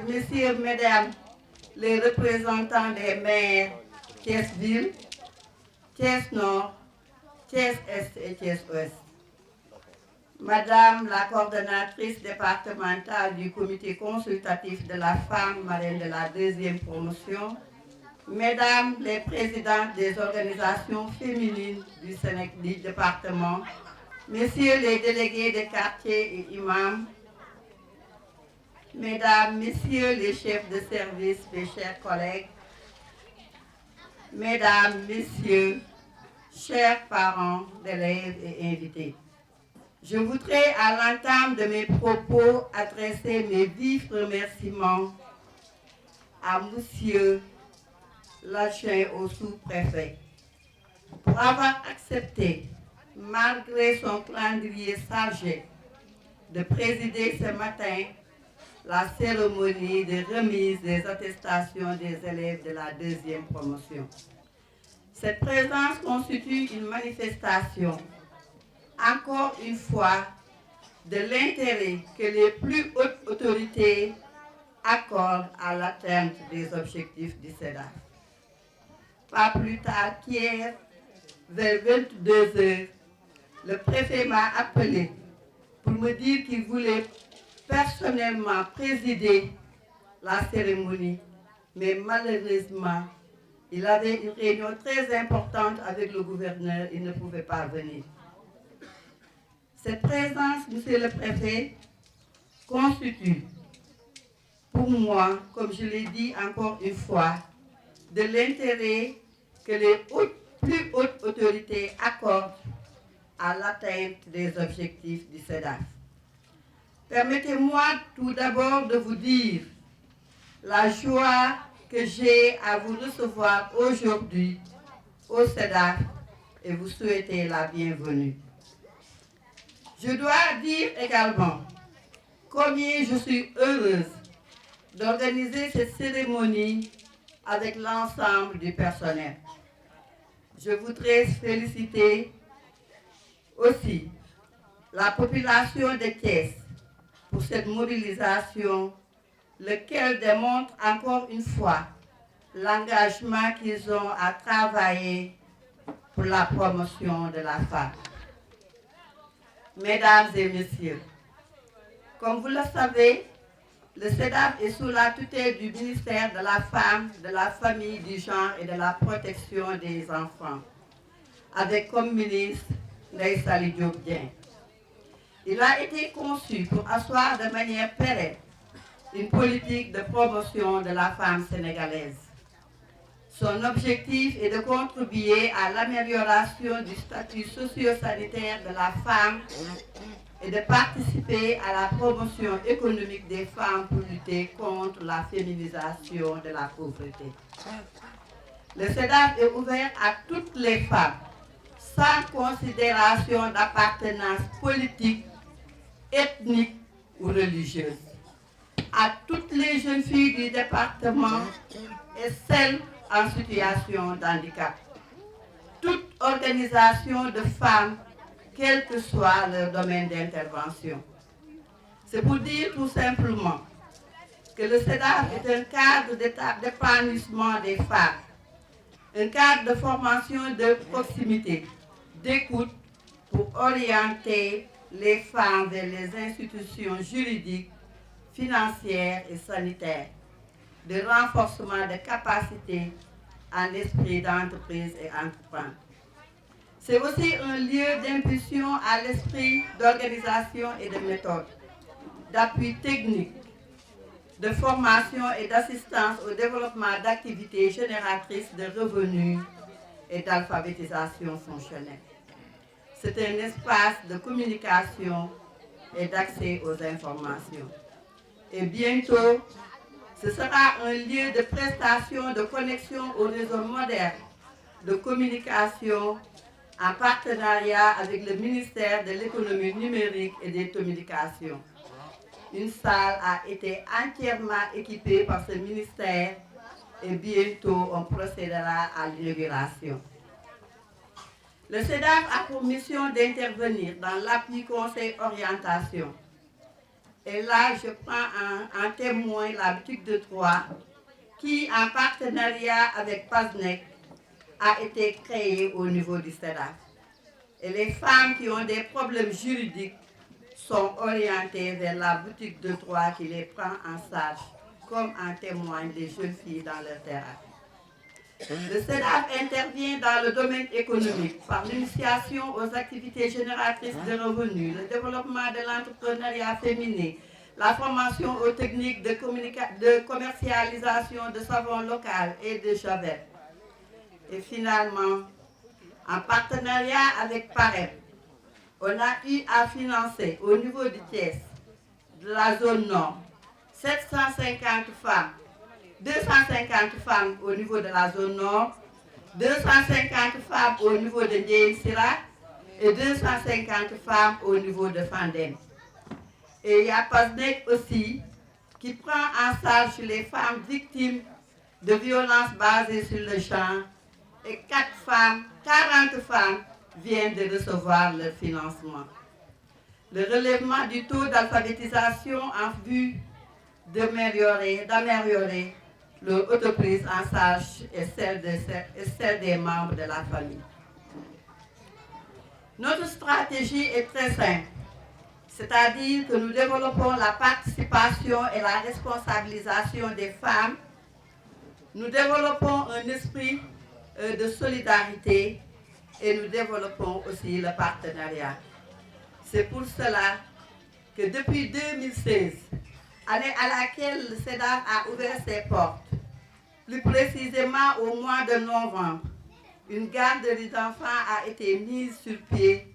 Messieurs, mesdames, les représentants des maires Thiès-Ville, Thiès-Nord, Thiès-Est et Thiès-Ouest. Madame la coordonnatrice départementale du comité consultatif de la femme marraine de la 2e promotion, Mesdames les présidentes des organisations féminines du département, Messieurs les délégués de quartier et imams, Mesdames, Messieurs les chefs de service, mes chers collègues, Mesdames, Messieurs, chers parents d'élèves et invités. Je voudrais à l'entame de mes propos adresser mes vifs remerciements à Monsieur l'adjoint au sous-préfet pour avoir accepté, malgré son calendrier chargé, de présider ce matin la cérémonie de remise des attestations des élèves de la 2e promotion. Cette présence constitue une manifestation, encore une fois, de l'intérêt que les plus hautes autorités accordent à l'atteinte des objectifs du CEDAF. Pas plus tard qu'hier, vers 22 h, le préfet m'a appelé pour me dire qu'il voulait personnellement présider la cérémonie, mais malheureusement, il avait une réunion très importante avec le gouverneur, il ne pouvait pas venir. Cette présence, monsieur le préfet, constitue pour moi, comme je l'ai dit encore une fois, de l'intérêt que les plus hautes autorités accordent à l'atteinte des objectifs du CEDAF. Permettez-moi tout d'abord de vous dire la joie que j'ai à vous recevoir aujourd'hui au CEDAF et vous souhaiter la bienvenue. Je dois dire également combien je suis heureuse d'organiser cette cérémonie avec l'ensemble du personnel. Je voudrais féliciter aussi la population de Thiès pour cette mobilisation, lequel démontre encore une fois l'engagement qu'ils ont à travailler pour la promotion de la femme. Mesdames et messieurs, comme vous le savez, le CEDAF est sous la tutelle du ministère de la Femme, de la Famille, du Genre et de la Protection des Enfants, avec comme ministre Ndeye Saly Diop Dieng. Il a été conçu pour asseoir de manière pérenne une politique de promotion de la femme sénégalaise. Son objectif est de contribuer à l'amélioration du statut socio-sanitaire de la femme et de participer à la promotion économique des femmes pour lutter contre la féminisation de la pauvreté. Le CEDAF est ouvert à toutes les femmes, sans considération d'appartenance politique, ethnique ou religieuse, à toutes les jeunes filles du département et celles en situation de handicap. Toute organisation de femmes, quel que soit leur domaine d'intervention. C'est pour dire tout simplement que le CEDAF est un cadre d'épanouissement des femmes, un cadre de formation de proximité, d'écoute pour orienter les femmes vers les institutions juridiques, financières et sanitaires, de renforcement de capacités en esprit d'entreprise et entreprendre. C'est aussi un lieu d'impulsion à l'esprit d'organisation et de méthode, d'appui technique, de formation et d'assistance au développement d'activités génératrices de revenus et d'alphabétisation fonctionnelle. C'est un espace de communication et d'accès aux informations. Et bientôt, ce sera un lieu de prestation de connexion au réseau moderne de communication en partenariat avec le ministère de l'économie numérique et des communications. Une salle a été entièrement équipée par ce ministère et bientôt on procédera à l'inauguration. Le CEDAF a pour mission d'intervenir dans l'appui conseil orientation. Et là, je prends en témoin la boutique de Troyes qui, en partenariat avec PASNEC, a été créée au niveau du CEDAF. Et les femmes qui ont des problèmes juridiques sont orientées vers la boutique de Troyes qui les prend en charge, comme en témoignent les jeunes filles dans leur thérapie. Le CEDAF intervient dans le domaine économique par l'initiation aux activités génératrices de revenus, le développement de l'entrepreneuriat féminin, la formation aux techniques de commercialisation de savon local et de javel. Et finalement, en partenariat avec PAREP, on a eu à financer au niveau du Thiès, de la zone nord, 750 femmes. 250 femmes au niveau de la zone nord, 250 femmes au niveau de Ndiaye-Sira et 250 femmes au niveau de Fandène. Et il y a PASNEC aussi qui prend en charge les femmes victimes de violences basées sur le genre et 40 femmes viennent de recevoir leur financement. Le relèvement du taux d'alphabétisation en vue d'améliorer leur autoprise en charge et celle des membres de la famille. Notre stratégie est très simple, c'est-à-dire que nous développons la participation et la responsabilisation des femmes. Nous développons un esprit de solidarité et nous développons aussi le partenariat. C'est pour cela que depuis 2016, année à laquelle le CEDAF a ouvert ses portes, plus précisément au mois de novembre, une garderie d'enfants a été mise sur pied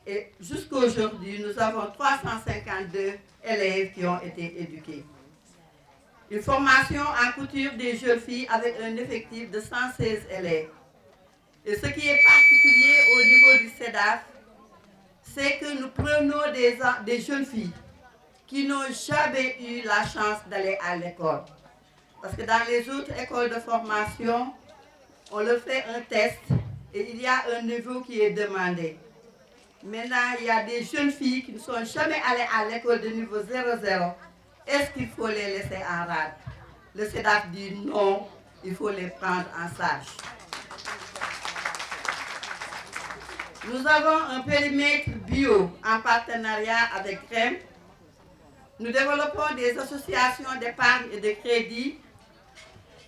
et jusqu'à aujourd'hui, nous avons 352 élèves qui ont été éduqués. Une formation en couture des jeunes filles avec un effectif de 116 élèves. Et ce qui est particulier au niveau du CEDAF, c'est que nous prenons des jeunes filles qui n'ont jamais eu la chance d'aller à l'école. Parce que dans les autres écoles de formation, on leur fait un test et il y a un niveau qui est demandé. Maintenant, il y a des jeunes filles qui ne sont jamais allées à l'école de niveau 0,0. Est-ce qu'il faut les laisser en rade? Le CEDAF dit non, il faut les prendre en charge. Nous avons un périmètre bio en partenariat avec REM. Nous développons des associations d'épargne et de crédit.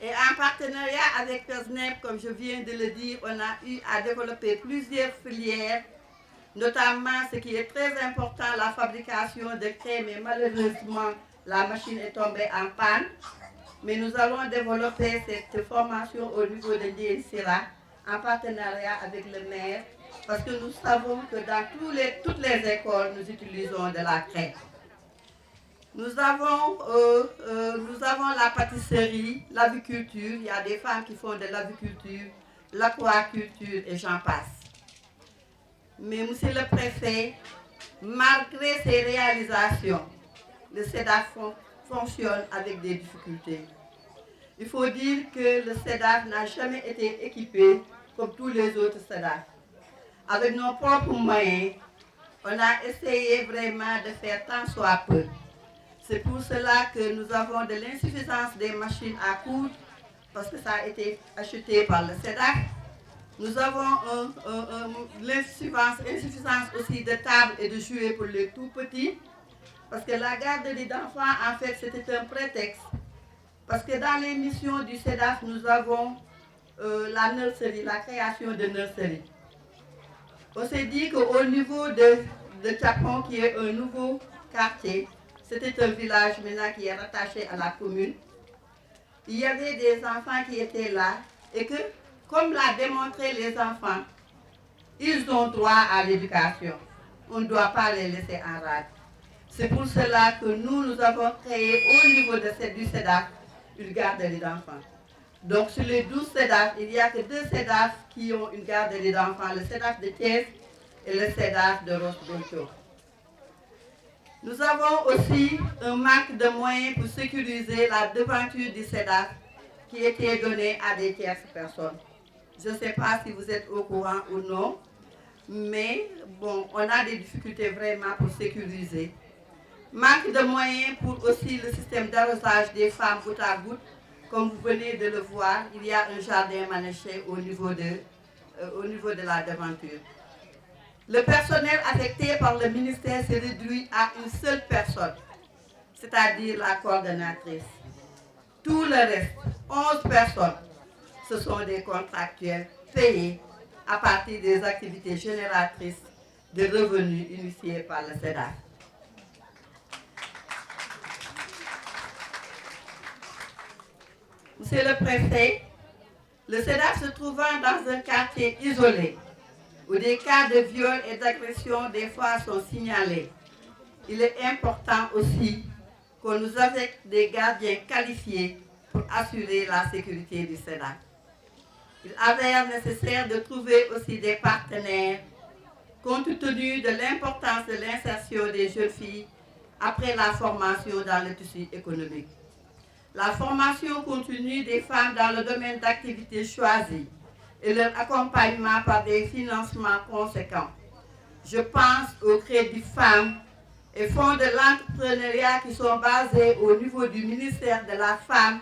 Et en partenariat avec PASNEC, comme je viens de le dire, on a eu à développer plusieurs filières, notamment ce qui est très important, la fabrication de crème. Mais malheureusement, la machine est tombée en panne. Mais nous allons développer cette formation au niveau de Ndiaye-Sira en partenariat avec le maire, parce que nous savons que dans toutes les écoles, nous utilisons de la crème. Nous avons la pâtisserie, l'aviculture. Il y a des femmes qui font de l'aviculture, l'aquaculture et j'en passe. Mais monsieur le préfet, malgré ces réalisations, le CEDAF fonctionne avec des difficultés. Il faut dire que le CEDAF n'a jamais été équipé comme tous les autres CEDAF. Avec nos propres moyens, on a essayé vraiment de faire tant soit peu. C'est pour cela que nous avons de l'insuffisance des machines à coudre, parce que ça a été acheté par le SEDAC. Nous avons l'insuffisance aussi de tables et de jouets pour les tout petits, parce que la garderie d'enfants, en fait, c'était un prétexte. Parce que dans les missions du SEDAC, nous avons la nurserie, la création de nurserie. On s'est dit qu'au niveau de Chapon, qui est un nouveau quartier, c'était un village maintenant qui est rattaché à la commune, il y avait des enfants qui étaient là et que, comme l'a démontré les enfants, ils ont droit à l'éducation. On ne doit pas les laisser en rade. C'est pour cela que nous avons créé au niveau du SEDAC une garderie d'enfants. Donc sur les 12 SEDAC, il n'y a que 2 SEDAC qui ont une garderie d'enfants, le SEDAC de Thiès et le SEDAC de Roche-Boncho. Nous avons aussi un manque de moyens pour sécuriser la devanture du SEDAC qui était donnée à des tierces personnes. Je ne sais pas si vous êtes au courant ou non, mais bon, on a des difficultés vraiment pour sécuriser. Manque de moyens pour aussi le système d'arrosage des femmes goutte à goutte. Comme vous venez de le voir, il y a un jardin maraîcher au niveau de la devanture. Le personnel affecté par le ministère s'est réduit à une seule personne, c'est-à-dire la coordonnatrice. Tout le reste, 11 personnes, ce sont des contractuels payés à partir des activités génératrices de revenus initiées par le SEDAC. Monsieur le préfet, le SEDAC se trouvant dans un quartier isolé, où des cas de viol et d'agression des fois sont signalés, il est important aussi qu'on nous affecte des gardiens qualifiés pour assurer la sécurité du SEDAC. Il avère nécessaire de trouver aussi des partenaires compte tenu de l'importance de l'insertion des jeunes filles après la formation dans le tissu économique. La formation continue des femmes dans le domaine d'activités choisies et leur accompagnement par des financements conséquents. Je pense aux crédits femmes et fonds de l'entrepreneuriat qui sont basés au niveau du ministère de la Femme,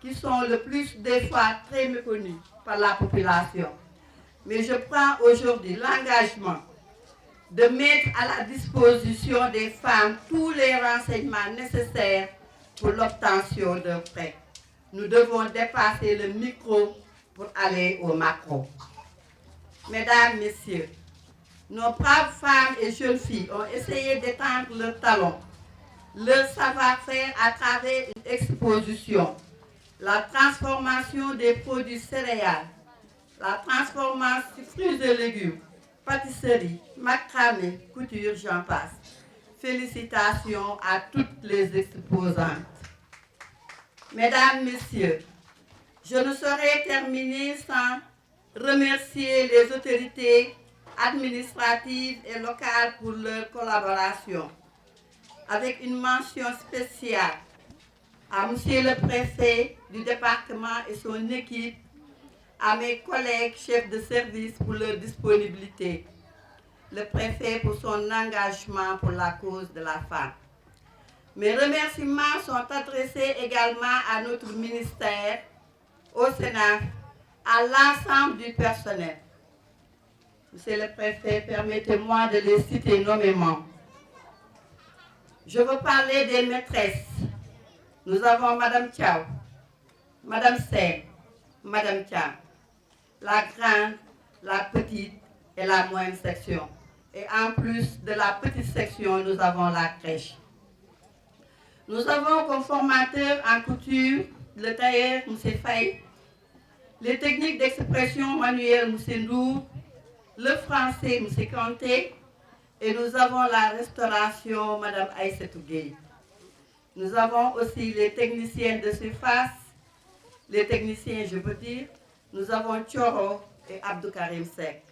qui sont le plus des fois très méconnus par la population. Mais je prends aujourd'hui l'engagement de mettre à la disposition des femmes tous les renseignements nécessaires pour l'obtention d'un prêt. Nous devons dépasser le micro pour aller au macro. Mesdames, Messieurs, nos braves femmes et jeunes filles ont essayé d'étendre leurs talents, leur savoir-faire à travers une exposition, la transformation des produits céréales, la transformation de fruits et légumes, pâtisserie, macramé, couture, j'en passe. Félicitations à toutes les exposantes. Mesdames, Messieurs, je ne saurais terminer sans remercier les autorités administratives et locales pour leur collaboration, avec une mention spéciale à Monsieur le Préfet du département et son équipe, à mes collègues chefs de service pour leur disponibilité, le préfet pour son engagement pour la cause de la femme. Mes remerciements sont adressés également à notre ministère, au Sénat, à l'ensemble du personnel. Monsieur le préfet, permettez-moi de les citer nommément. Je veux parler des maîtresses. Nous avons Madame Thiaw, Madame Sen, Madame Thiam, la grande, la petite et la moyenne section. Et en plus de la petite section, nous avons la crèche. Nous avons comme formateur en couture le tailleur M. Faye, les techniques d'expression manuelle M. Ndour, le français M. Kanté, et nous avons la restauration Mme Aïssatou Gueye. Nous avons aussi les techniciens de surface, les techniciens, je veux dire, nous avons Thioro et Abdou Karim Sek.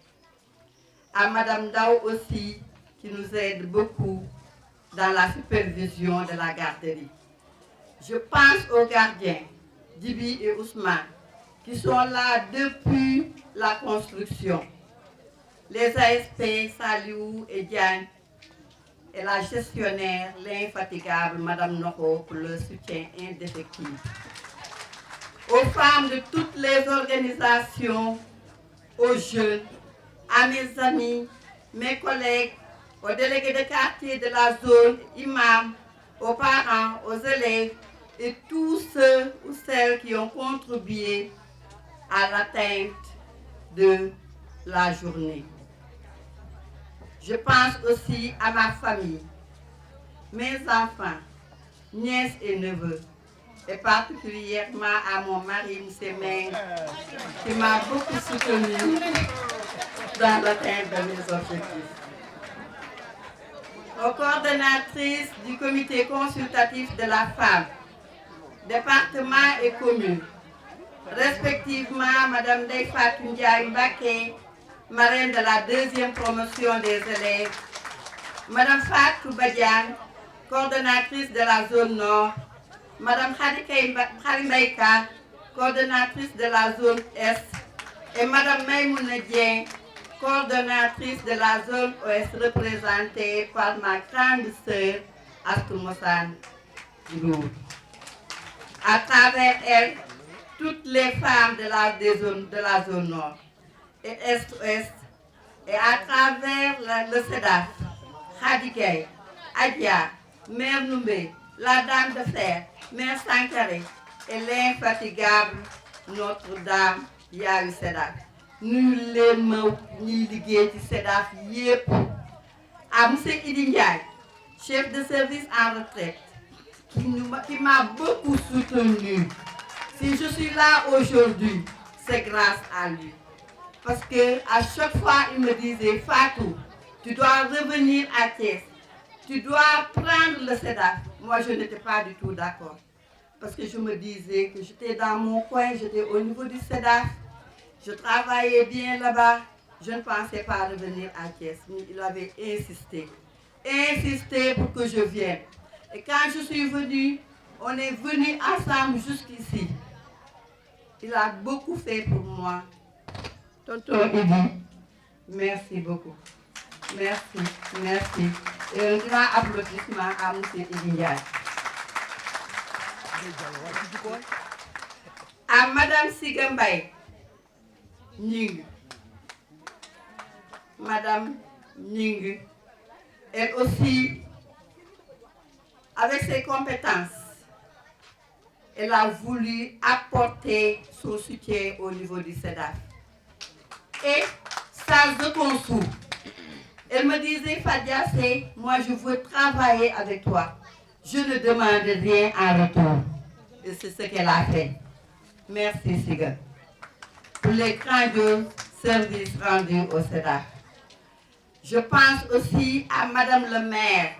À Mme Dao aussi, qui nous aide beaucoup dans la supervision de la garderie. Je pense aux gardiens, Dibi et Ousmane, qui sont là depuis la construction. Les ASP, Saliou et Diane, et la gestionnaire, l'infatigable Madame Noko, pour le soutien indéfectible. Aux femmes de toutes les organisations, aux jeunes, à mes amis, mes collègues, aux délégués de quartier de la zone, imams, aux parents, aux élèves et tous ceux ou celles qui ont contribué à l'atteinte de la journée. Je pense aussi à ma famille, mes enfants, nièces et neveux, et particulièrement à mon mari, M. Meng, qui m'a beaucoup soutenu dans l'atteinte de mes objectifs. Aux coordonnatrices du comité consultatif de la femme, département et commune, respectivement Mme Ndeye Ndiaye Mbaké, marraine de la 2e promotion des élèves, Mme Fatou Badiane, coordonnatrice de la zone nord, Mme Khalimaïka, coordonnatrice de la zone est, et Mme Maïmouna Dieng, coordonnatrice de la zone ouest, représentée par ma grande sœur Astou Mossan Diouf. À travers elle, toutes les femmes de la zone nord et est-ouest, et à travers le CEDAF, Khady Gaye, Adia, Mère Noumbé, la Dame de Fer, Mère Sankaré et l'infatigable Notre-Dame Yaayu CEDAF. Nous les mots ni ligués du CEDAF yépp. À M. Idi Ndiaye, chef de service en retraite, qui m'a beaucoup soutenu. Si je suis là aujourd'hui, c'est grâce à lui. Parce qu'à chaque fois, il me disait, Fatou, tu dois revenir à Thiès. Tu dois prendre le CEDAF. Moi, je n'étais pas du tout d'accord. Parce que je me disais que j'étais dans mon coin, j'étais au niveau du CEDAF. Je travaillais bien là-bas. Je ne pensais pas revenir à Thiès. Mais il avait insisté. Insisté pour que je vienne. Et quand je suis venue, on est venus ensemble jusqu'ici. Il a beaucoup fait pour moi. Tonton Idi, merci beaucoup. Merci, merci. Et un grand applaudissement à M. Idi Ndiaye. À Mme Sigambay Ning. Madame Ning, elle aussi, avec ses compétences, elle a voulu apporter son soutien au niveau du CEDAF. Et ça se conçoit. Elle me disait, Fadia, moi je veux travailler avec toi. Je ne demande rien en retour. Et c'est ce qu'elle a fait. Merci Siga. Pour les grandioses services rendus au CEDAF. Je pense aussi à Madame le maire,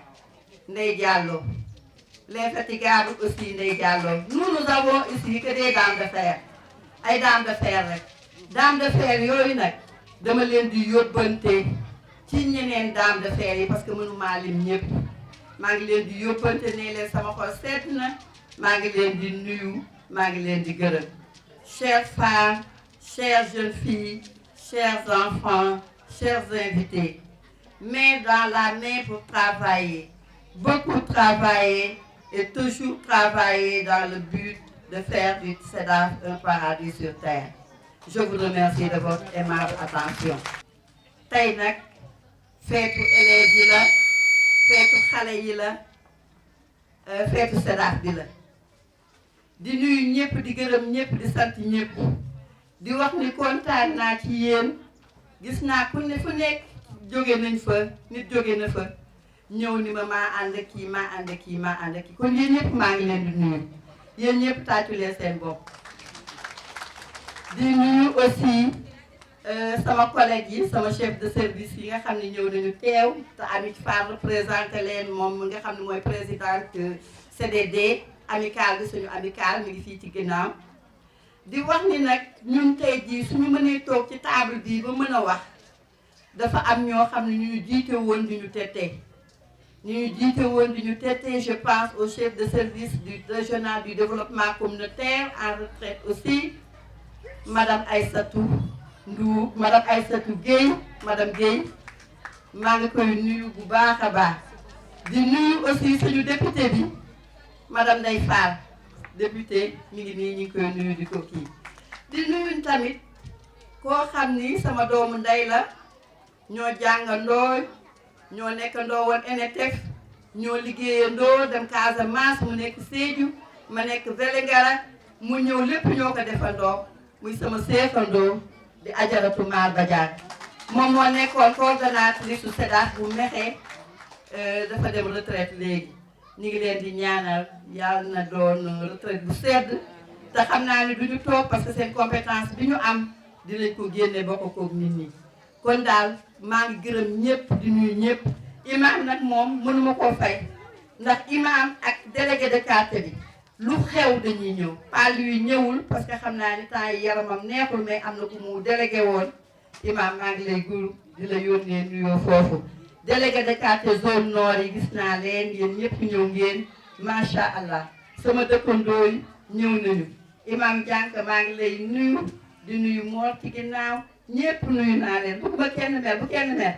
Ndeye Diallo. L'infatigable aussi Ndeye Diallo. Nous avons ici que des dames de fer. Ay dames de fer rek. Dames de fer yooyu nag dama leen di yóbbante ci ñeneen dames de fer yi parce que mënuma lim ñëpp. Maa ngi leen di yóbbante ne leen sama xol sedd na. Maa ngi leen di nuyu, maa ngi leen di gërëm. Chères femmes, chères jeunes filles, chers enfants, chers invités, main dans la main pour travailler, beaucoup travailler et toujours travailler dans le but de faire du CEDAF un paradis sur terre. Je vous remercie de votre aimable attention. Tey nag feetu élèves yi la, feetu xale yi la, feetu CEDAF bi la. Di nuyu ñëpp di gërëm ñëpp di sant ñëpp di wax ni kontaan naa ci yéen gis naa ku ne fu nekk jóge nañ fa nit jóge na fa ñëw ni ma maa ànd kii maa ànd kii maa ànd kii kon yéen ñëpp maa ngi leen di nuyu yéen ñëpp tàccu leen seen bopp. Di nuyu aussi sama collègue yi sama chef de service yi nga xam ne ñëw nañu teew te Amit Fall représenté leen moom nga xam ne mooy présidente CDD amical bi suñu amical mi ngi fii ci ginnaaw di wax ni nag ñun tey jii suñu mënee toog ci table bii ba mën a wax dafa am ñoo xam ne ñu jiite woon di ñu tette je pense au chef de service du régional du développement communautaire en retraite aussi Madame Aïssatou Ndou, Madame Aïssatou Gueye, Madame Gueye maa ngi koy nuyu bu baax a baax di nuyu aussi suñu député bi madame Ndeye Fall député mi ngi nii ñu ngi koy nuyu di ko kii di nuyu tamit koo xam ni sama doomu ndey la ñoo jàngandoo ñoo nekkandoo woon NETEF ñoo liggéeyandoo dem Casamance mu nekk Sédhiou ma nekk Vélingara mu ñëw lépp ñoo ko defandoo muy sama seefandoo di Ajaratu Mar Badiane moom moo nekkoon coordonnatrice su SEDAF bu Mekhe dafa dem retraite léegi ñu ngi leen di ñaanal yàlla na doon retraite bu sedd te xam naa ne duñu toog parce que seen compétence bi ñu am dinañ ko génne bokk koog nit ñi kon daal maa ngi gërëm ñëpp di nuyu ñëpp imam nag moom mënuma koo fay ndax imam ak délégué de quartier bi lu xew dañuy ñëw pas lui ñëwul parce que xam naa ni temps yi yaramam neexul mais am na ku mu délégué woon imam maa ngi lay guru di la yónnee nuyoo foofu délégué de quartier zone nord yi gis naa leen yéen ñëpp ñëw ngeen macha allah sama dëkkandoo yi ñëw nañu imam jànk maa ngi lay nuyu di nuyu Mor ci ginnaaw ñëpp nuyu naa leen bu kenn mer bu kenn mer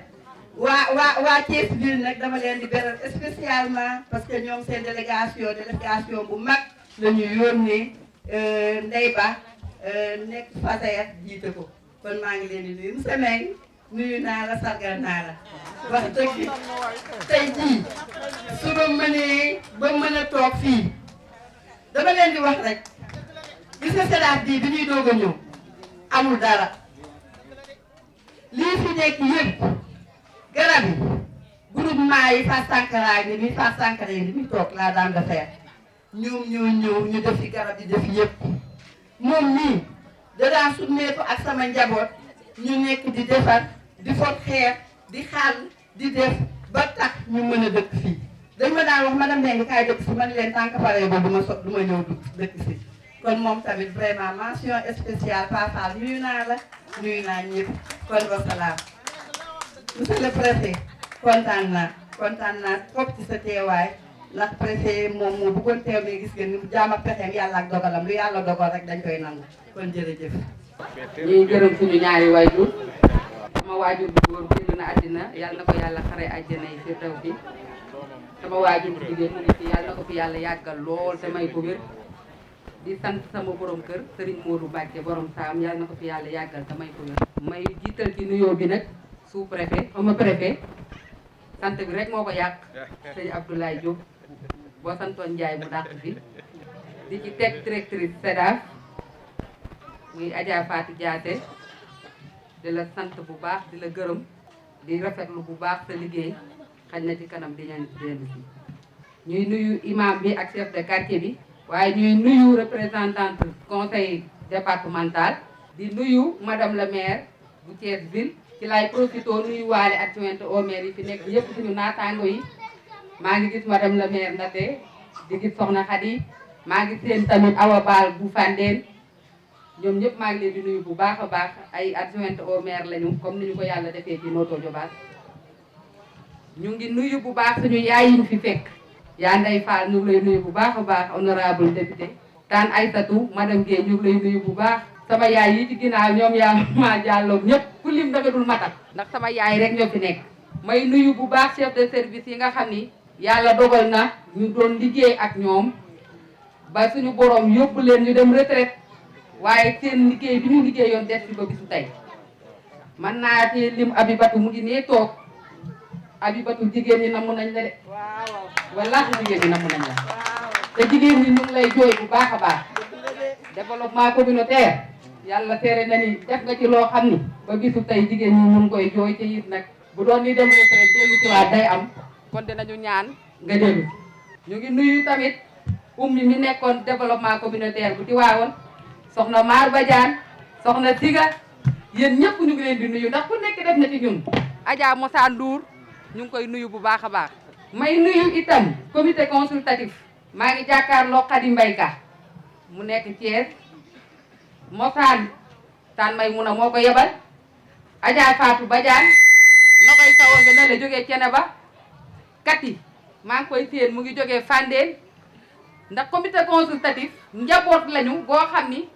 waa Thiès ville nag dama leen di beral spécialement parce que ñoom seen délégation bu mag la ñu yónnee Ndeye Ba nekk Fasayer jiite ko kon maa ngi leen di nuyu monsieur Meng nuyu naa la sargal naa la wax dëgg tey jii su ma mënee ba mën a toog fii dama leen di wax rek gis nga SEDAF bii bi ñuy doog a ñëw amul dara lii fi nekk yëpp garab yi groupement yi Fass Sankara ni mi Fass Sankara yi ni mi toog la dame de fer ñoom ñoo ñëw ñu def fi garab yi def yëpp moom nii da daan summeeku ak sama njaboot ñu nekk di defar di fot xeer di xàll di def ba tax ñu mën a dëkk fii dañ ma daan wax madame Mbengue kaay dëkk si man leen tànk pare ba du ma ñëw dëkk si kon moom tamit vraiment mention spéciale Fafal nuyu naa la nuyu naa ñëpp kon wasalaam monsieur le préfet kontaan naa trop ci sa teewaay ndax préfet moom moo bëggoon teew mais gis ngeen ni jaam ak pexeem yàlla ak dogalam lu yàlla dogal rek dañ koy nangu kon jërëjëf. ñuy gërëm suñu ñaari waajur sama waajur bu góor génn na àddina yàlla na ko yàlla xare àjjana yi fi taw bi sama waajur bu jigéen mu ngi fi yàlla na ko fi yàlla yàggal lool te may ko wér di sant sama borom kër Serigne Modou Mbacke borom saam yàlla na ko fi yàlla yàggal te may ko wér may jiital ci nuyoo bi nag sous préfet xama préfet sant bi rek moo ko yàq sëñ Abdoulaye Diop boo santoon Ndiaye mu dàq fi di ci teg directrice SEDAF muy Adja Fatou Diaté di la sant bu baax di la gërëm di rafetlu bu baax sa liggéey xañ na ci kanam di ñaan dellu si ñuy nuyu imam bi ak chef de quartier bi waaye ñuy nuyu représentante conseil départemental di nuyu madame la maire bu Thiès ville ci lay profité nuyu waale adjointe au maire yi fi nekk yëpp suñu naataango yi maa ngi gis madame la maire Ndate di gis soxna Khady maa ngi seen tamit Awa Baal bu Fandène ñoom ñëpp maa ngi leen di nuyu bu baax a baax ay adjointe au maire lañu comme ni ñu ko yàlla defee ci Notto Diobass ñu ngi nuyu bu baax suñu yaay yi ñu fi fekk yaa Ndeye Fall ñu ngi lay nuyu bu baax a baax honorable député Tane Aïssatou madame Guèye ñu ngi lay nuyu bu baax sama yaay yi ci ginnaaw ñoom yaa ma jàlloog ñëpp ku lim danga dul matal ndax sama yaay rek ñoo fi nekk may nuyu bu baax chef de service yi nga xam ni yàlla dogal na ñu doon liggéey ak ñoom ba suñu borom yóbbu leen ñu dem retraite waaye seen liggéey bi ñu liggéeyoon des fi ba bisu tey man naa ci lim Abibatu mu ngi nee toog Abibatu jigéen ñi namm nañ la de wallaahi jigéen ñi namm nañ la te jigéen ñi ñu ngi lay jooy bu baax a baax développement communautaire yàlla tere na ni def nga ci loo xam ni ba bisu tey jigéen ñi ñu ngi koy jooy te it nag bu doon ni dem retraite dellu ci waat day am kon dinañu ñaan nga dellu ñu ngi nuyu tamit ummi mi nekkoon développement communautaire bu Tiwaawoon soxna Mar Badiane soxna Siga yéen ñëpp ñu ngi leen di nuyu ndax ku nekk def na ci ñun Adja Moussa Ndour ñu ngi koy nuyu bu baax a baax may nuyu itam comité consultatif maa ngi jàkkaarloo Khady Mbayka mu nekk Thiès Mosaan Tane may mun a moo ko yebal Adja Fatou Badiane na koy sawa nga ne la jógee cene ba Kati maa ngi koy séen mu ngi jógee Fandène ndax comité consultatif njaboot lañu boo xam ni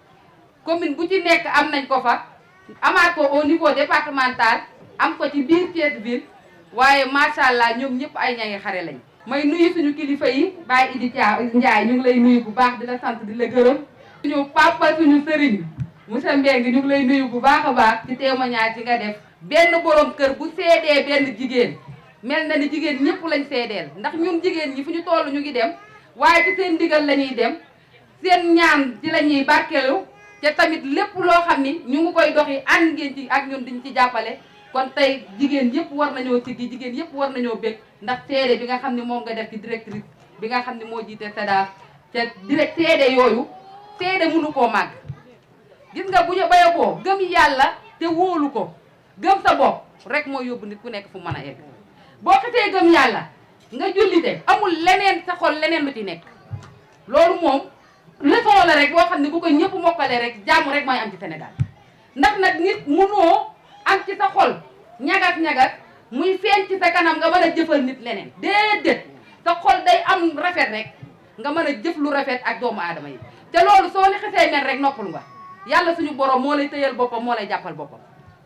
commune bu ci nekk am nañ ko fa amaat ko au niveau départemental am ko ci biir Thiès ville waaye macha allah ñoom ñëpp ay ñangi xare lañ may nuyu suñu kilifa yi Baye Idi Ndiaye ñu ngi lay nuyu bu baax di la sant di la gërëm. suñu papa suñu sëriñ monsieur Mbengue ñu ngi lay nuyu bu baax a baax ci témoignage yi nga def. benn borom kër bu seedee benn jigéen mel na ni jigéen ñëpp lañ seedeel ndax ñun jigéen ñi fu ñu toll ñu ngi dem waaye ci seen ndigal la ñuy dem seen ñaan ci la ñuy barkeelu te tamit lépp loo xam ni ñu ngi koy doxi ànd ngeen ci ak ñun diñ ci jàppale. kon tey jigéen yëpp war nañoo siggi jigéen yëpp war nañoo bég ndax seede bi nga xam ne moom nga def ci directrice bi nga xam ne moo jiite SEDAF te direct seede yooyu seede mënu koo màgg gis nga bu ñu bayakoo gëm yàlla te wóolu ko gëm sa bopp rek mooy yóbbu nit ku nekk fu mën a egg boo xasee gëm yàlla nga jullite amul leneen sa xol leneen lu ci nekk loolu moom leçon la rek boo xam ne bu ko ñëpp mokkale rek jàmm rek mooy am ci Sénégal ndax nag nit munoo am ci sa xol ñagas-ñagas muy feeñ ci sa kanam nga mën a jëfal nit leneen déedéet sa xol day am rafet rek nga mën a jëf lu rafet ak doomu aadama yi te loolu soo ni xasee mel rek noppalu nga yàlla suñu borom moo lay tëyal boppam moo lay jàppal boppam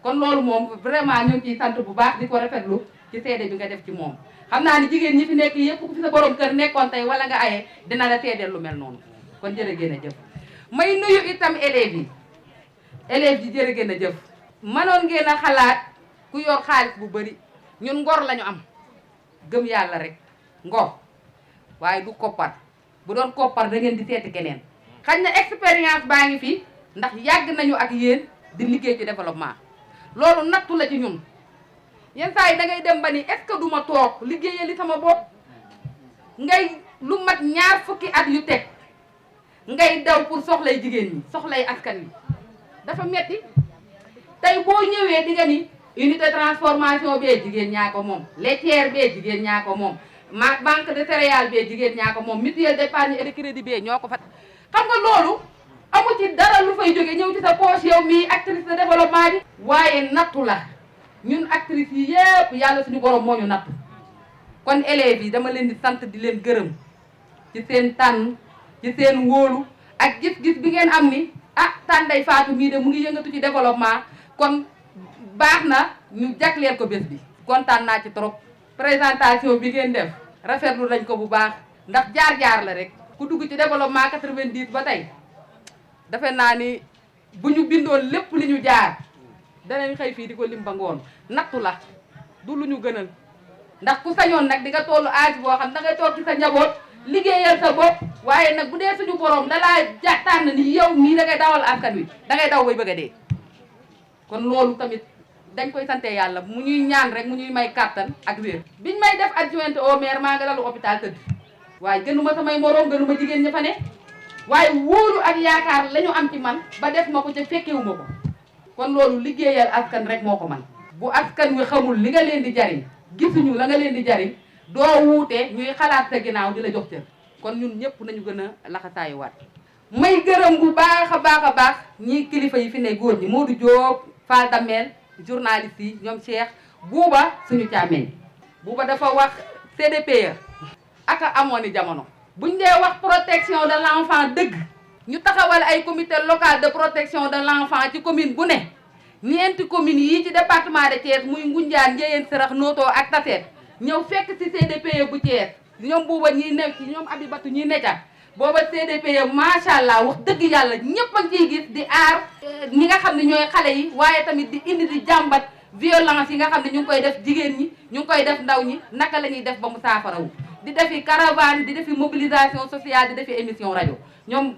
kon loolu moom vraiment ñu ngi ciy sant bu baax di ko rafetlu ci seede bi nga def ci moom xam naa ni jigéen ñi fi nekk yëpp ku fi sa borom kër nekkoon tey wala nga aye dina la seedeel lu mel noonu kon jërë ngeen a jëf may nuyu itam élèves yi jërë ngeen a jëf mënoon ngeen a xalaat ku yor xaalis bu bari ñun ngor lañu am gëm yàlla rek ngor waaye du koppar bu doon koppar da ngeen di seeti keneen xañ na expérience baa ngi fi ndax yàgg nañu ak yéen di liggéey ci développement loolu nattu la ci ñun yenn saa yi da ngay dem ba ni est-ce que du ma toog liggéeyali sama bopp ngay lu mat ñaar fukki at yu teg ngay daw pour soxlay jigéen ñi soxlay askan wi dafa metti tey boo ñëwee di nga ni unité transformation bee jigéen ñaa ko moom laitière bee jigéen ñaa ko moom banque de céréales bee jigéen ñaa ko moom mutuelle d'épargne et de crédit bee ñoo ko fat xam nga loolu amu ci dara lu fay jóge ñëw ci sa poche yow mii actrice de développement bi waaye nattu la ñun actrices yi yëpp yàlla suñu borom moo ñu nattu kon élèves yi dama leen di sant di leen gërëm ci seen tànn ci seen wóolu ak gis-gis bi ngeen am ni ah tànday Fatou mii de mu ngi yëngatu ci développement kon baax na ñu jagleel ko bés bi kontaan naa ci trop présentation bi ngeen def rafetlu nañ ko bu baax ndax jaar-jaar la rek ku dugg ci développement 90 ba tey defe naa ni bu ñu bindoon lépp li ñu jaar danañ xëy fii di ko lim ba ngoon nattu la du lu ñu gënal ndax ku sañoon nag di nga tollu âge boo xam da ngay toog ci sa njaboot liggéeyal sa bopp waaye nag bu dee suñu borom dalaa tànn ni yow mii da ngay dawal askan wi da ngay daw bay bëgg a dee kon loolu tamit dañ koy sante yàlla mu ñuy ñaan rek mu ñuy may kàttan ak wér biñ may def adjointe au maire maa nga lalu hôpital tëdd waaye gënuma samay moroom gënuma jigéen ña fa ne waaye wóolu ak yaakaar la ñu am ci man ba def ma ko ca fekkewuma ko kon loolu liggéeyal askan rek moo ko man bu askan wi xamul li nga leen di jariñ gisuñu la nga leen di jariñ doo wuute ñuy xalaat sa ginnaaw di la jox cër kon ñun ñëpp nañu gën a laxasaayuwaat may gërëm bu baax a baax ñi kilifa yi fi ne góor ñi Modou Diop Fall Damel journaliste yi ñoom Cheikh Bouba suñu càmmeñ Bouba dafa wax CDPE aka amoon ni jamono buñ dee wax protection de l'enfant dëgg ñu taxawal ay comité local de protection de l'enfant ci commune bu ne ñeenti communes yi ci département de Thiès muy Ngoundiane Ndiéyène Sirakh Noto ak Tassette ñëw fekk ci CDPE bu Thiès ñoom Bouba ñiy ne ci ñoom Abibatu ñiy necca booba CDPE macha allah wax dëgg yàlla ñëpp a ngi ciy gis di aar ñi nga xam ne ñooy xale yi waaye tamit di indi di jàmbat violence yi nga xam ne ñu ngi koy def jigéen ñi ñu ngi koy def ndaw ñi naka la ñuy def ba mu saafarawu di defi caravane di defi mobilisation sociale di defi émission rajo ñoom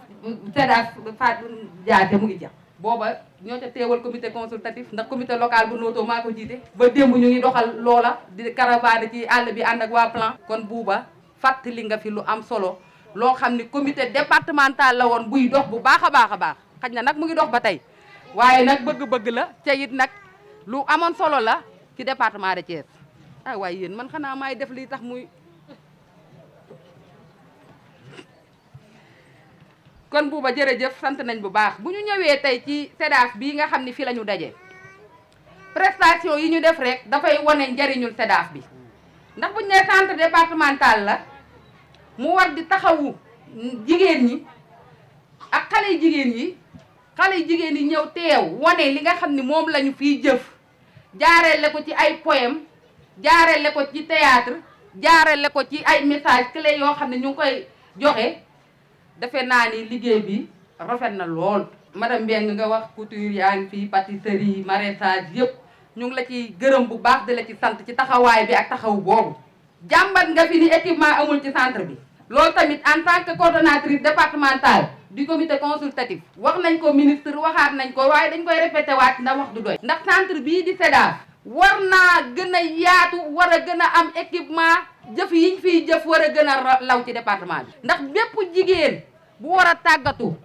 SEDAF Fatou Diaté mu ngi jàpp booba ñoo ca teewal comité consultatif ndax comité local bu Noto maa ko jiite ba démb ñu ngi doxal loola di caravane ci àll bi ànd ak waa plan kon Bouba fàttali nga fi lu am solo loo xam ni comité départemental la woon buy dox bu baax a baax xaj na nag mu ngi dox ba tey waaye nag bëgg-bëgg la ca it nag lu amoon solo la ci département de Thiès ah waaye yéen man xanaa maay def lii tax muy kon Bouba jërëjëf sant nañ bu baax bu ñu ñëwee tey ci SEDAF bii nga xam ni fii la ñu daje prestation yi ñu def rek dafay wane njariñul SEDAF bi ndax bu ñu nee centre départemental la mu war di taxawu jigéen ñi ak xale jigéen yi ñëw teew wane li nga xam ni moom lañu fiy jëf jaareele ko ci ay poème jaareele ko ci théâtre jaarale ko ci ay message clé yoo xam ne ñu ngi koy joxe defe naa ni liggéey bi rafet na lool. madame Mbengue nga wax couture yaa ngi fi pâtisserie maraîchage yëpp ñu ngi la ci gërëm bu baax di la ci sant ci taxawaay bi ak taxaw boobu. jàmbat nga fi ni équipement amul ci centre bi loolu tamit en tant que coordonnatrice départementale du comité consultatif wax nañ ko ministre waxaat nañ ko waaye dañ koy répété waat ndax wax du doy. ndax centre bii di SEDAF war naa gën a yaatu war a gën a am équipement jëf yiñ fiy jëf war a gën a law ci département bi. ndax bépp jigéen bu war a tàggatu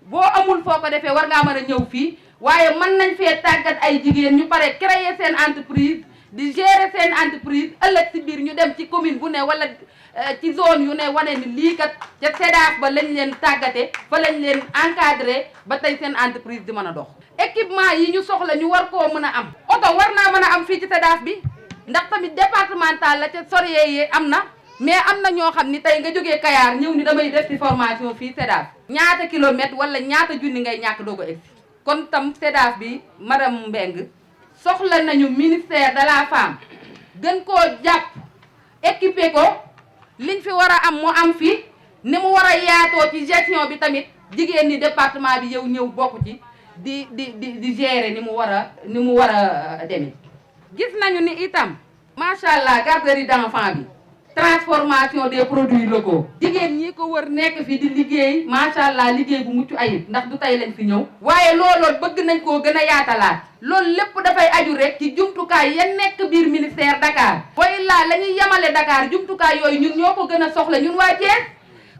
boo amul foo ko defee war ngaa mën a ñëw fii waaye mën nañ fee tàggat ay jigéen ñu pare créer seen entreprise di gérer seen entreprise ëllëg si biir ñu dem ci commune bu ne wala ci zone yu ne wane ni lii kat ca SEDAF ba lañ leen tàggate fa lañ leen encadré ba tey seen entreprise di mën a dox. équipement yi ñu soxla ñu war koo mën a am oto war naa mën a am fii ci SEDAF bi ndax tamit départemental la ca sorier yi am na mais am na ñoo xam ni tey nga jógee Kayar ñëw ni damay def ci formation fii SEDAF ñaata kilomètre wala ñaata junni ngay ñàkk doo ko egg kon tam SEDAF bi madame Mbengue soxla nañu ministère de la femme gën koo jàpp équipé ko liñ fi war a am mu am fi ni mu war a yaatoo ci gestion bi tamit jigéen ñi département bi yow ñëw bokk ci di gérer ni mu war a demee. gis nañu ni itam macha allah garderie d'enfants bi transformation des produits locaux jigéen ñi ko wër nekk fi di liggéey macha allah liggéey bu mucc ayib ndax du tey lañ fi ñëw. waaye looloon bëgg nañ koo gën a yaatalaat loolu lépp dafay aju rek ci jumtukaay ya nekk biir ministère Dakar. booy laa la ñuy yemale Dakar jumtukaay yooyu ñun ñoo ko gën a soxla ñun waa Thiès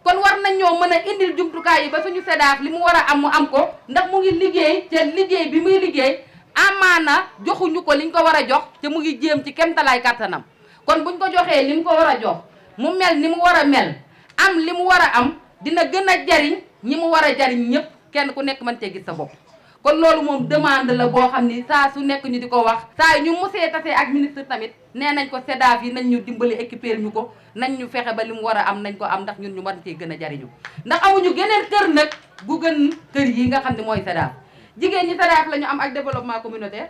kon war nañ ñoo mën a indil jumtukaay yi ba suñu SEDAF li mu war a am mu am ko ndax mu ngi liggéey te liggéey bi muy liggéey amaana joxuñu ko liñ ko war a jox te mu ngi jéem ci kéemtalaay kattanam. kon buñ ko joxee li mu ko war a jox mu mel ni mu war a mel am li mu war a am dina gën a jariñ ñi mu war a jariñ ñëpp kenn ku nekk mën cee gis sa bopp. kon loolu moom demande la boo xam ni saa su nekk ñu di ko wax saa ñu mosee tasee ak ministre tamit nee nañ ko SEDAF yi nañ ñu dimbali équiper ñu ko nañ ñu fexe ba li mu war a am nañ ko am ndax ñun ñu mën cee gën a jariñu ndax amuñu geneen kër nag gu gën kër yi nga xam ne mooy SEDAF jigéen ñi SEDAF la ñu am ak développement communautaire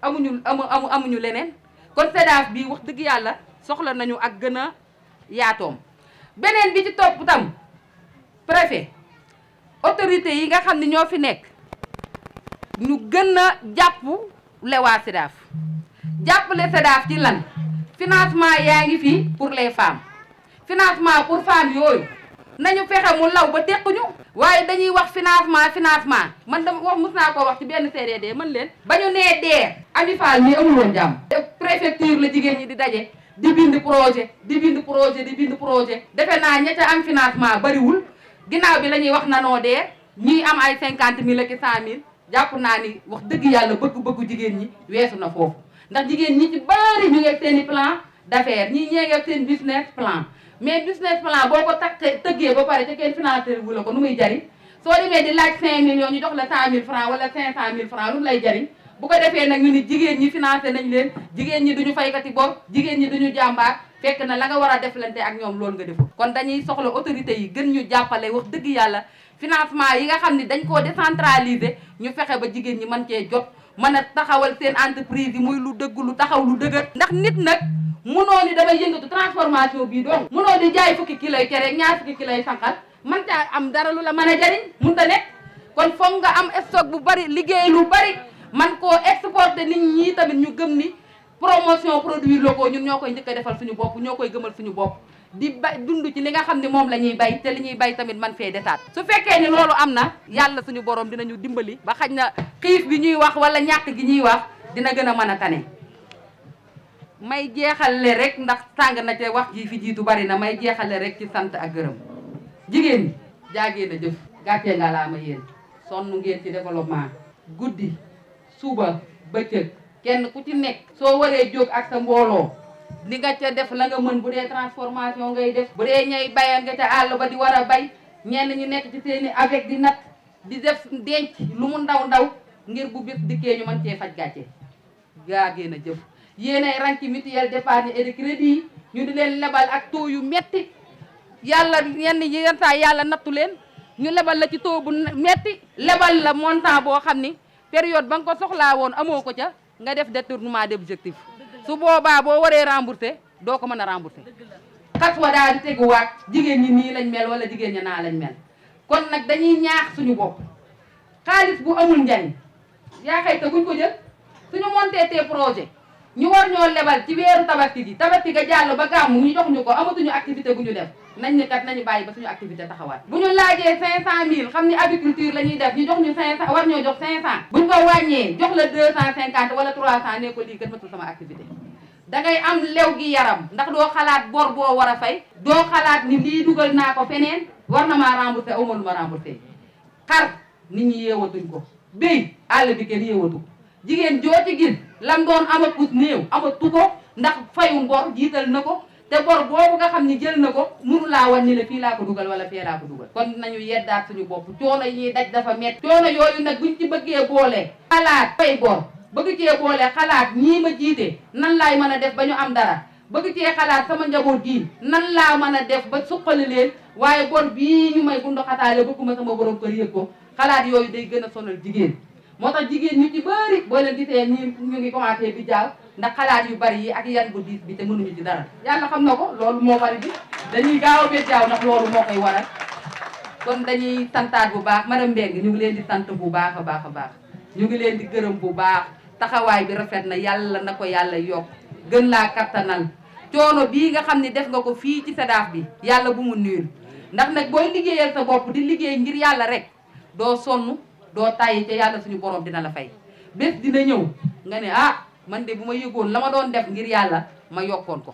amuñu leneen. kon SEDAF bi wax dëgg yàlla soxla nañu ak gën a yaatoom beneen bi ci topp tam préfet autorité yi nga xam ne ñoo fi nekk ñu gën a jàppale waa SEDAF jàppale SEDAF ci lan financement yaa ngi fi pour les femmes financement pour femmes yooyu nañu fexe mu law ba tekkuñu waaye dañuy wax financement man dama wax mus naa ko wax ci benn CDD man leen ba ñu nee DER Ami Fall mii amul woon jàmm préfecture la jigéen ñi di daje di bind projet defe naa ña ca am financement bariwul ginnaaw bi la ñuy wax nanoo DER ñuy am ay 50 000 ak 100 000 jàpp naa ni wax dëgg yàlla bëgg-bëggu jigéen ñi weesu na foofu ndax jigéen ñi ci bari ñu ngi ak seen i plan d'affaires ñii ñee ngi ak seen business plan mais business plan boo ko tëggee ba pare ca kenn financé wu la ko nu muy jariñ soo demee di laaj 5 millions ñu jox la 100 000 francs wala 500 000 francs lu mu lay jariñ bu ko defee nag ñu ni jigéen ñi financé nañ leen jigéen ñi duñu faykati bor jigéen ñi duñu jàmbaar fekk na la nga war a deflante ak ñoom loolu nga deful kon dañuy soxla autorité yi gën ñu jàppale wax dëgg yàlla financement yi nga xam ne dañ koo décentraliser ñu fexe ba jigéen ñi mën cee jot mën a taxawal seen entreprise yi muy lu dëgg lu taxaw lu dëgër ndax nit nag munoo ni damay yëngatu transformation bii donc munoo di jaay fukki kiloy cere ñaar fukki kiloy sànqal man caa am dara lu la mën a jariñ mun ta nekk kon foog nga am stock bu bari liggéey lu bari man koo exporter nit ñi tamit ñu gëm ni promotion produits locaux ñun ñoo koy njëkk a defal suñu bopp ñoo koy gëmal suñu bopp di bay dund ci li nga xam ne moom la ñuy bay te li ñuy bay tamit man fee desaat su fekkee ni loolu am na yàlla suñu borom dinañu dimbali ba xaj na xiif bi ñuy wax wala ñàkk gi ñuy wax dina gën a mën a tane may jeexale rek ndax sàng na te wax ji fi jiitu bari na may jeexale rek ci sant ak gërëm jigéen ñi jaageen a jëf gàccee nga laa ma yéen sonn ngeen ci développement guddi suba bëccëg kenn ku ci nekk soo waree jóg ak sa mbooloo li nga ca def la nga mën bu dee transformation ngay def bu dee ñay bayal nga ca àll ba di war a bay ñenn ñi nekk ci seeni avec di nat di def denc lu mu ndaw ndaw ngir bu bis dikkee ñu mën cee faj gàcce jaageen a jëf yéenay ranki mutuelle d'épargne et de crédit ñu di leen lebal ak taux yu metti yàlla yenn yenn saa yàlla nattu leen ñu lebal la ci taux bu metti lebal la montant boo xam ni période ba nga ko soxlaa woon amoo ko ca nga def détournement d'objectif su boobaa boo waree rembourser doo ko mën a rembourser xas wa daal di teguwaat jigéen ñi nii lañ mel wala jigéen ñi naa lañ mel kon nag dañuy ñaax suñu bopp xaalis bu amul njariñ yaa xëy te guñ ko jël suñu monté te projet ñu war ñoo lebal ci weeru tabaski gi tabaski ga jàll ba gàmmu ñu jox ñu ko amatuñu activité bu ñu def nañ ni kat nañu bàyyi ba suñu activité taxawaat bu ñu laajee 500000 xam ni agriculture la ñuy def ñu jox ñu 500 war ñoo jox 500 buñ ko wàññee jox la 250 wala 300 ne ko lii kat matul sama activité dangay am lew gi yaram ndax doo xalaat bor boo war a fay doo xalaat ni lii dugal naa ko feneen war na maa remboursé aw ma lu ma remboursé xar nit ñi yeewatuñ ko béy àll bi kenn yeewatu ko jigéen joo ci gis lam doon amatus néew amatu ko ndax fayu bor jiital na ko te bor boobu nga xam ni jël na ko mënu laa wan ni la fii laa ko dugal wala fee laa ko dugal kon nañu yeddaat suñu bopp coono yi ñuy daj dafa métti coono yooyu nag buñ ci bëggee boole xalaat fay bor bëgg cee boole xalaat ñii ma jiite nan laay mën a def ba ñu am dara bëgg cee xalaat sama njaboot gii nan laa mën a def ba suqali leen waaye bor bii ñu may bu ndoxataale bëgguma sama borom kër yëg ko xalaat yooyu day gën a sonal jigéen moo tax jigéen ñu ci bëri boo leen gisee ñi ñu ngi commencé bi jaaw ndax xalaat yu bari yi ak yan bu diis bi te mënuñu ci dara yàlla xam na ko loolu moo bari bi dañuy gaaw a bi jaaw ndax loolu moo koy waral kon dañuy santaat bu baax madame Mbengue ñu ngi leen di sant bu baax a baax a baax ñu ngi leen di gërëm bu baax taxawaay bi rafet na yàlla na ko yàlla yokk gën laa kattanal coono bii nga xam ne def nga ko fii ci SEDAF bi yàlla bu mu nuyul ndax nag booy liggéeyal sa bopp di liggéey ngir yàlla rek doo sonn doo tàyyi ca yàlla suñu borom dina la fay bés dina ñëw nga ne ah man de bu ma yëgoon la ma doon def ngir yàlla ma yokkoon ko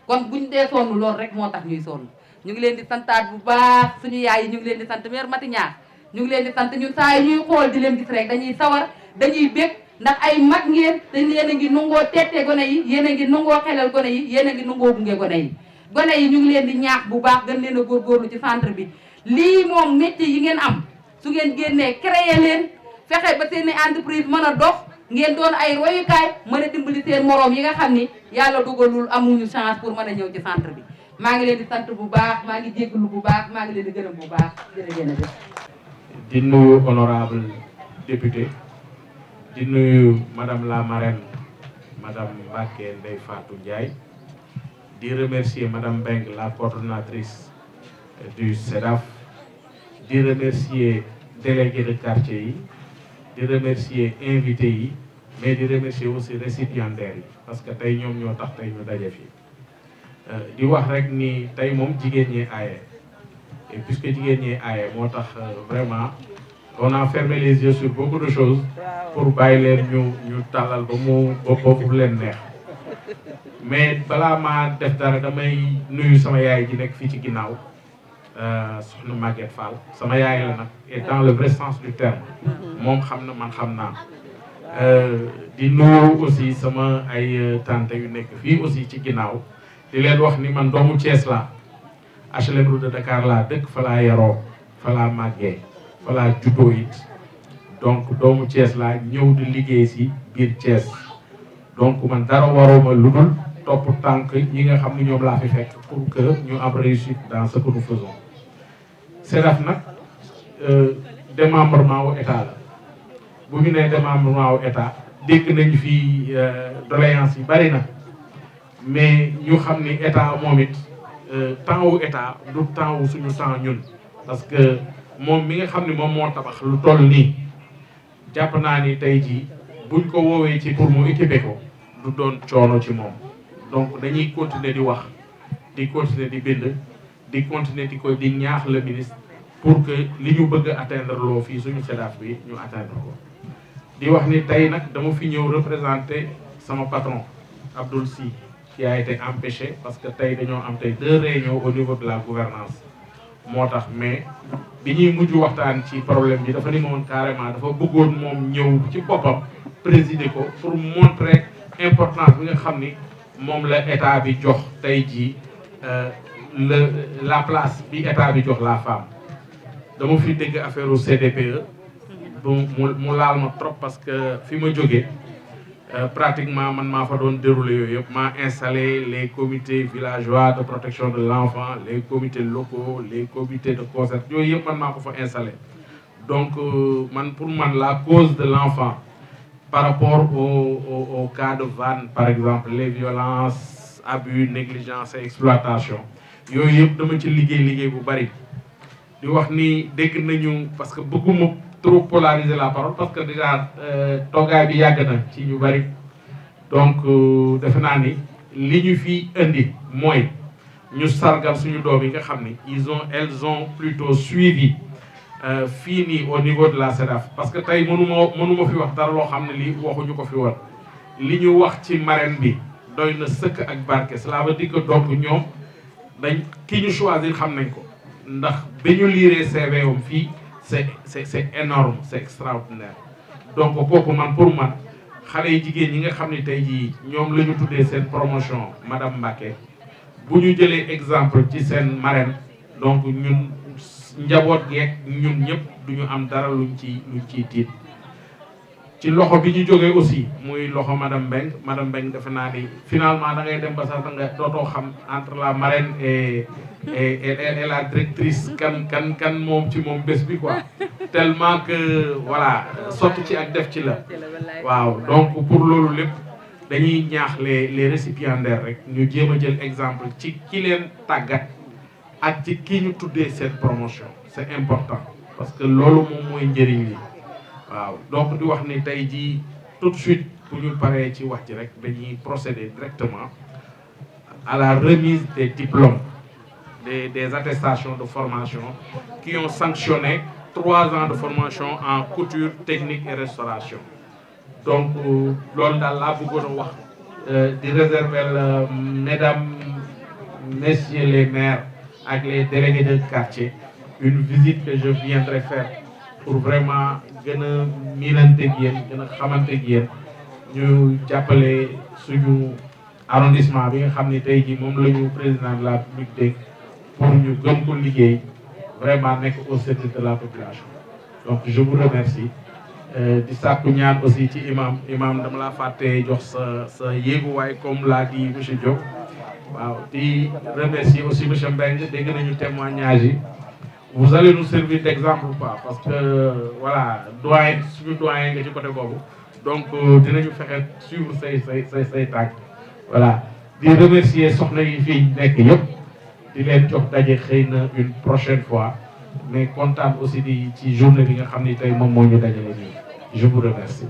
kon buñ dee sonn loolu rek moo tax ñuy sonn ñu ngi leen di santaat bu baax suñu yaay yi ñu ngi leen di sant mère Mati Ñaar ñu ngi leen di sant ñun saa yi ñuy xool di leen gis rek dañuy sawar dañuy bég ndax ay mag ngeen te yéen a ngi nungoo teete gone yi yéen a ngi nungoo xelal gone yi yéen a ngi nungoo gunge gone yi ñu ngi leen di ñaax bu baax gën leen a góorgóorlu ci centre bi lii moom métier yi ngeen am su ngeen génnee créer leen fexe ba seen entreprise mën a dox ngeen doon ay royukaay mën a dimbali seen moroom yi nga xam ni yàlla dogalul amuñu chance pour mën a ñëw ci centre bi maa ngi leen di sant bu baax maa ngi jégalu bu baax maa ngi leen di gërëm bu baax jërëjëf. di nuyu honorable député di nuyu madame la marraine madame Mbacké Ndeye Fatou Ndiaye di remercier madame Mbengue la coordonnatrice du SEDAF di remercier délégué de quartier yi di remercier invité yi mais di remercier aussi récipiendaires yi parce que tey ñoom ñoo tax tey ñu daje fii di wax rek ni tey moom jigéen ñi aaye et puisque jigéen ñi aaye moo tax vraiment on a fermé les yeux sur beaucoup de choses pour bàyyi leen ñu tàllal ba mu boobu leen neex mais balaa maa def dara damay nuyu sama yaay ji nekk fii ci ginnaaw soxna Maguette Fall sama yaay la nag et dans le vrai sens du terme moom xam na man xam naa di nuyu aussi sama ay tante yu nekk fii aussi ci ginnaaw di leen wax ni man doomu Thiès laa HLM Route de Dakar laa dëkk fa laa yaroo fa laa màggee fa laa juddoo it donc doomu Thiès laa ñëw di liggéey si biir Thiès donc man dara waruma lu dul topp tànk yi nga xam ne ñoom laa fi fekk pour que ñu am réussite dans ce que nous faisons SEDAF nag démembrement wu état la bu ñu nee démembrement wu état dégg nañu fi doléance yi bari na mais ñu xam ni état moom it temps wu état du temps wu suñu temps ñun parce que moom mi nga xam ni moom moo tabax lu toll nii jàpp naa ni tey jii buñ ko woowee ci pour mu équiper ko du doon coono ci moom donc dañuy continuer di wax di continuer di bind di continuer di ñaax le ministre pour que li ñu bëgg a atteindre loo fii suñu SEDAF bi ñu atteindre ko di wax ni tey nag dama fi ñëw représenter sama patron Abdoul Sy qui a été empêché parce que tey dañoo am tey 2 réunions au niveau de la gouvernance moo tax mais bi ñuy mujj waxtaan ci problème bi dafa ni moom carrément dafa bëggoon moom ñëw ci boppam présider ko pour montrer importance bi nga xam ni moom la état bi jox tey jii la place bi état bi jox la femme dama fi dégg affaire u CDPE mu laal ma trop parce que fi ma jógee pratiquement man maa fa doon dérouler yooyu yëpp maa installé les comités villageois de protection de l'enfant les comités locaux les comités de concert yooyu yëpp man maa ko fa installé donc pour man la cause de l'enfant par rapport au cas de Vannes par exemple les violences abus négligence et exploitation yooyu yëpp dama ci liggéey bu bari di wax ni dégg nañu parce que bëgguma trop polariser la parole parce que déjà toogaay bi yàgg na ci ñu bari donc defe naa ni li ñu fi indi mooy ñu sargal suñu doom yi nga xam ni elles ont plutôt suivi fii nii au niveau de la CEDAF parce que tey mënuma fi wax dara loo xam ne lii waxuñu ko fi woon li ñu wax ci marraine bi doy na sëkk ak barke cela veut dire que donc ñoom dañ ki ñu choisir xam nañ ko ndax bi ñu liiree CV om fii c'est énorme c'est extraordinaire donc kooku man pour man xale yi jigéen ñi nga xam ne tey jii ñoom la ñu tuddee seen promotion madame Mbacké bu ñu jëlee exemple ci seen marraine donc ñun njaboot geek ñun ñëpp duñu am dara luñ ciy tiit ci loxo bi ñu jógee aussi muy loxo madame Mbengue defe naa ni finalement da ngay dem ba sax da nga dootoo xam entre la marraine et la directrice kan moom ci moom bés bi quoi tellement que voilà sotti ci ak def ci la waaw donc pour loolu lépp dañuy ñaax les récipiendaires rek ñu jéem a jël exemple ci ki leen tàggat ak ci ki ñu tuddee cette promotion c'est important parce que loolu moom mooy njëriñ li waaw donc di wax ni tey jii tout de suite bu ñu paree ci wax ji rek dañuy procéder directement à la remise des diplômes des attestations de formation qui ont sanctionné 3 ans de formation en couture technique et restauration donc loolu daal laa bëggoon a wax di réserver mesdames messieurs les maires ak les délégués de quartier une visite que je viendrai faire pour vraiment gën a miinante ak yéen gën a xamante ak yéen ñu jàppale suñu arrondissement bi nga xam ne tey jii moom la ñu président de la République dégg pour ñu gën ko liggéey vraiment nekk au service de la population donc je vous remercie di sàkku ñaan aussi ci imam dama la fàtte jox sa yéeguwaay comme l'a dit monsieur Diop waaw di remercier aussi monsieur Mbengue dégg nañu témoignage yi vous allez nous servir d'exemple ou pas parce que voilà doyen suñu doyen nga ci côté boobu donc dinañu fexe suivre say tànk voilà di remercier soxna yi fii nekk yëpp di leen jox daje xëy na une prochaine fois mais kontaan aussi di ci journée bi nga xam ni tey moom moo ñu dajale nii je vous remercie